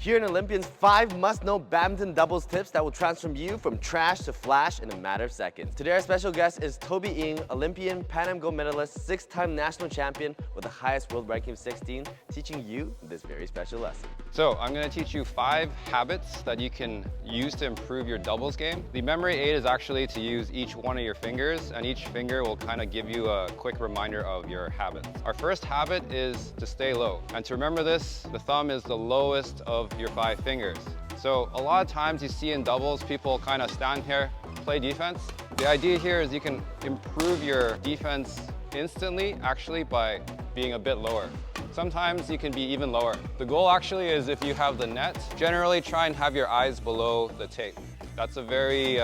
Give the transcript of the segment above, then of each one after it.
Here in Olympian's 5 must-know badminton doubles tips that will transform you from trash to flash in a matter of seconds. Today our special guest is Toby Ng, Olympian, Pan Am gold medalist, 6-time national champion with the highest world ranking of 16, teaching you this very special lesson. So I'm going to teach you 5 habits that you can use to improve your doubles game. The memory aid is actually to use each one of your fingers, and each finger will kind of give you a quick reminder of your habits. Our first habit is to stay low. And to remember this, the thumb is the lowest of your 5 fingers. So a lot of times you see in doubles, people kind of stand here, play defense. The idea here is you can improve your defense instantly, actually, by being a bit lower. Sometimes you can be even lower. The goal actually is, if you have the net, generally try and have your eyes below the tape. That's a very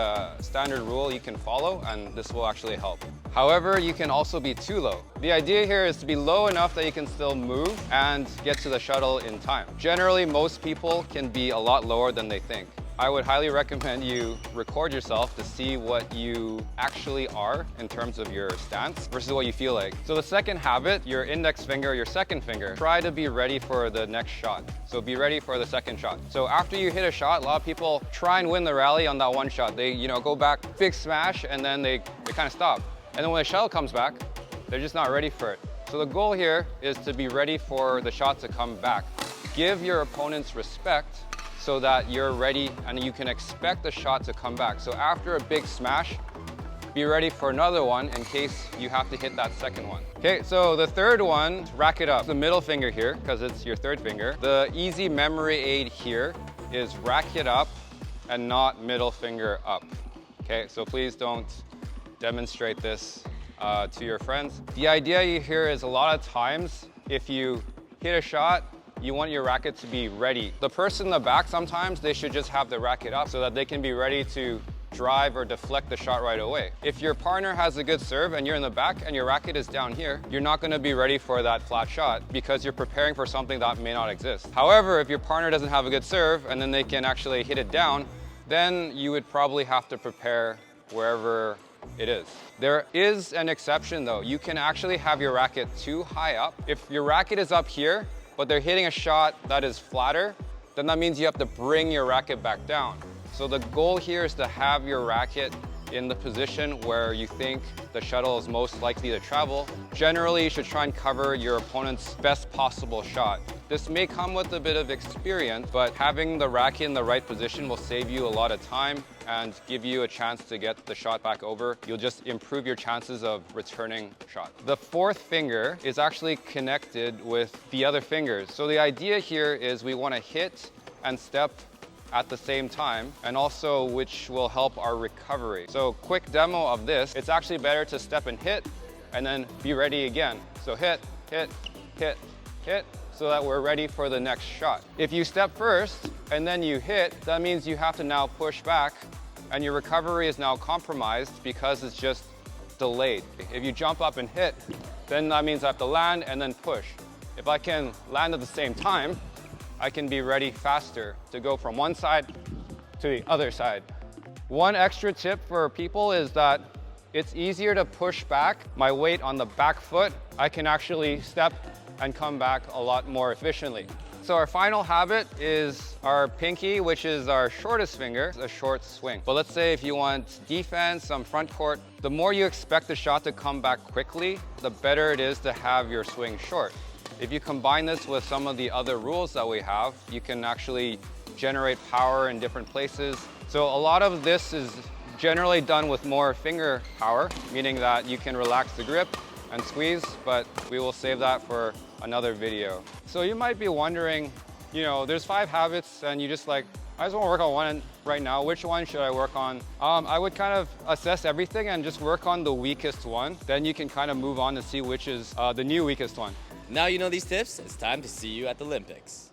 standard rule you can follow, and this will actually help. However, you can also be too low. The idea here is to be low enough that you can still move and get to the shuttle in time. Generally, most people can be a lot lower than they think. I would highly recommend you record yourself to see what you actually are in terms of your stance versus what you feel like. So the second habit, your index finger, your second finger, try to be ready for the next shot. So be ready for the second shot. So after you hit a shot, a lot of people try and win the rally on that one shot. They go back, big smash, and then they kind of stop. And then when the shuttle comes back, they're just not ready for it. So the goal here is to be ready for the shot to come back. Give your opponents respect so that you're ready and you can expect the shot to come back. So after a big smash, be ready for another one in case you have to hit that second one. Okay, so the third one, rack it up. The middle finger here, because it's your third finger. The easy memory aid here is rack it up and not middle finger up. Okay, so please don't demonstrate this to your friends. The idea here is a lot of times, if you hit a shot, you want your racket to be ready. The person in the back, sometimes they should just have the racket up so that they can be ready to drive or deflect the shot right away. If your partner has a good serve and you're in the back and your racket is down here, you're not going to be ready for that flat shot because you're preparing for something that may not exist. However, if your partner doesn't have a good serve and then they can actually hit it down, then you would probably have to prepare wherever it is. There is an exception though. You can actually have your racket too high up. If your racket is up here, but they're hitting a shot that is flatter, then that means you have to bring your racket back down. So the goal here is to have your racket in the position where you think the shuttle is most likely to travel. Generally, you should try and cover your opponent's best possible shot. This may come with a bit of experience, but having the racket in the right position will save you a lot of time and give you a chance to get the shot back over. You'll just improve your chances of returning shot. The fourth finger is actually connected with the other fingers. So the idea here is we want to hit and step at the same time, and also which will help our recovery. So quick demo of this, it's actually better to step and hit and then be ready again. So hit, hit, hit, hit, so that we're ready for the next shot. If you step first and then you hit, that means you have to now push back and your recovery is now compromised because it's just delayed. If you jump up and hit, then that means I have to land and then push. If I can land at the same time, I can be ready faster to go from one side to the other side. One extra tip for people is that it's easier to push back my weight on the back foot. I can actually step and come back a lot more efficiently. So our final habit is our pinky, which is our shortest finger, a short swing. But let's say if you want defense, some front court, the more you expect the shot to come back quickly, the better it is to have your swing short. If you combine this with some of the other rules that we have, you can actually generate power in different places. So a lot of this is generally done with more finger power, meaning that you can relax the grip and squeeze, but we will save that for another video. So you might be wondering, there's 5 habits and you just like, I just want to work on one right now. Which one should I work on? I would kind of assess everything and just work on the weakest one. Then you can kind of move on to see which is the new weakest one. Now you know these tips, it's time to see you at the Olympics.